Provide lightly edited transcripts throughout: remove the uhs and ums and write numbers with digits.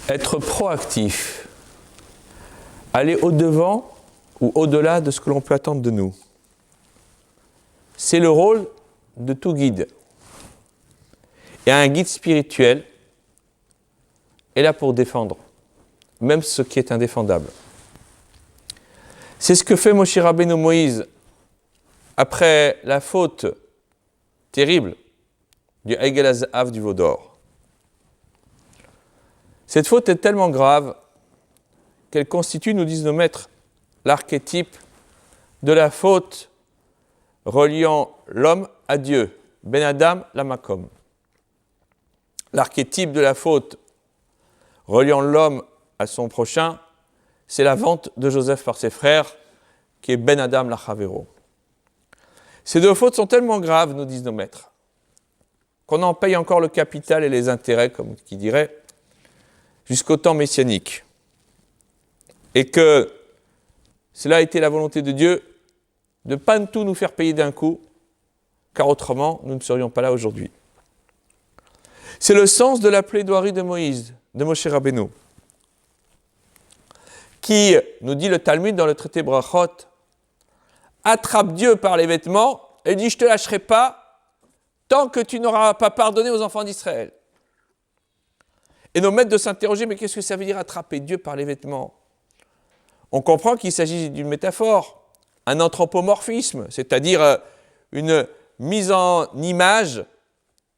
Être proactif, aller au-devant ou au-delà de ce que l'on peut attendre de nous. C'est le rôle de tout guide. Et un guide spirituel est là pour défendre, même ce qui est indéfendable. C'est ce que fait Moshe Rabbeinu Moïse après la faute terrible du Egel HaZahav du veau d'or. Cette faute est tellement grave qu'elle constitue, nous disent nos maîtres, l'archétype de la faute reliant l'homme à Dieu, Ben Adam Lamakom. L'archétype de la faute reliant l'homme à son prochain, c'est la vente de Joseph par ses frères, qui est Ben Adam Lachavero. Ces deux fautes sont tellement graves, nous disent nos maîtres, qu'on en paye encore le capital et les intérêts, comme qui dirait, jusqu'au temps messianique. Et que cela a été la volonté de Dieu de ne pas tout nous faire payer d'un coup, car autrement, nous ne serions pas là aujourd'hui. C'est le sens de la plaidoirie de Moïse, de Moshe Rabbeinu, qui, nous dit le Talmud dans le traité Brachot, attrape Dieu par les vêtements et dit « Je ne te lâcherai pas tant que tu n'auras pas pardonné aux enfants d'Israël ». Et nos maîtres de s'interroger, mais qu'est-ce que ça veut dire attraper Dieu par les vêtements ? On comprend qu'il s'agit d'une métaphore, un anthropomorphisme, c'est-à-dire une mise en image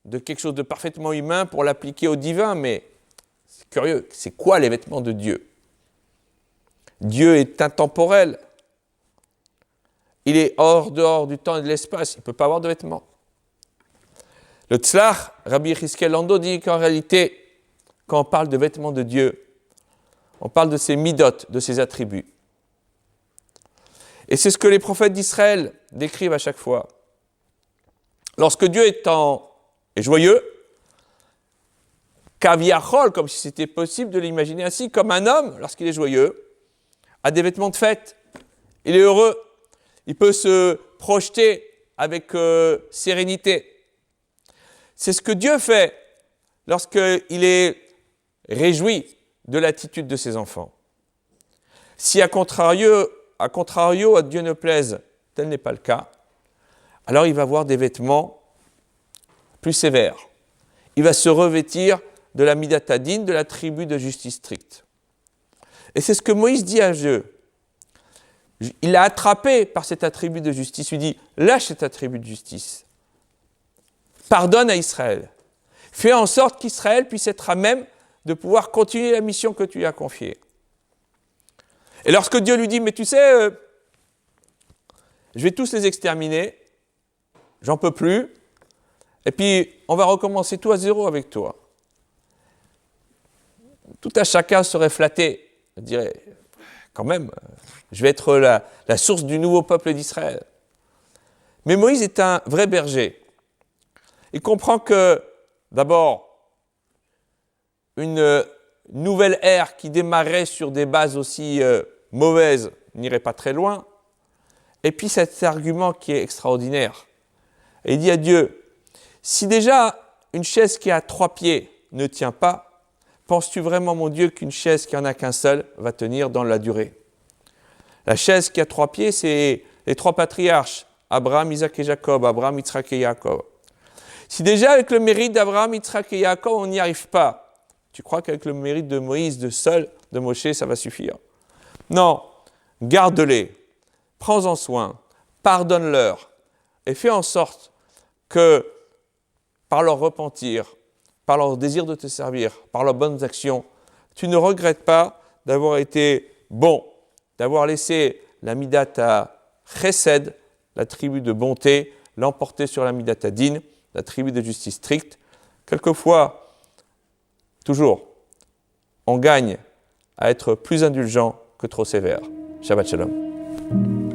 de quelque chose de parfaitement humain pour l'appliquer au divin, mais c'est curieux, c'est quoi les vêtements de Dieu ? Dieu est intemporel, il est dehors du temps et de l'espace, il ne peut pas avoir de vêtements. Le Tzlach, Rabbi Yechizkel Lando, dit qu'en réalité, quand on parle de vêtements de Dieu, on parle de ses midot, de ses attributs. Et c'est ce que les prophètes d'Israël décrivent à chaque fois. Lorsque Dieu est joyeux, kaviachol, comme si c'était possible de l'imaginer ainsi, comme un homme, lorsqu'il est joyeux, a des vêtements de fête, il est heureux, il peut se projeter avec sérénité. C'est ce que Dieu fait lorsqu'il est réjoui de l'attitude de ses enfants. Si à contrario, à Dieu ne plaise, tel n'est pas le cas, alors il va avoir des vêtements plus sévères. Il va se revêtir de la midatadine, de l'attribut de justice stricte. Et c'est ce que Moïse dit à Dieu. Il l'a attrapé par cet attribut de justice. Il lui dit, lâche cet attribut de justice. Pardonne à Israël. Fais en sorte qu'Israël puisse être à même de pouvoir continuer la mission que tu lui as confiée. Et lorsque Dieu lui dit, mais tu sais, je vais tous les exterminer, j'en peux plus, et puis on va recommencer tout à zéro avec toi. Tout à chacun serait flatté, il dirait, quand même, je vais être la source du nouveau peuple d'Israël. Mais Moïse est un vrai berger. Il comprend que, d'abord, une nouvelle ère qui démarrait sur des bases aussi mauvaises n'irait pas très loin. Et puis cet argument qui est extraordinaire. Et il dit à Dieu, si déjà une chaise qui a 3 pieds ne tient pas, penses-tu vraiment, mon Dieu, qu'une chaise qui n'en a qu'un seul va tenir dans la durée ? La chaise qui a 3 pieds, c'est les 3 patriarches, Abraham, Isaac et Jacob, Abraham, Yitzhak et Yaakov. Si déjà avec le mérite d'Abraham, Yitzhak et Yaakov, on n'y arrive pas, tu crois qu'avec le mérite de Moïse, de Moshe, ça va suffire ? Non, garde-les, prends-en soin, pardonne-leur et fais en sorte que par leur repentir, par leur désir de te servir, par leurs bonnes actions, tu ne regrettes pas d'avoir été bon, d'avoir laissé la midata chesed, la tribu de bonté, l'emporter sur la midata din, la tribu de justice stricte. Quelquefois, toujours, on gagne à être plus indulgent que trop sévère. Shabbat shalom.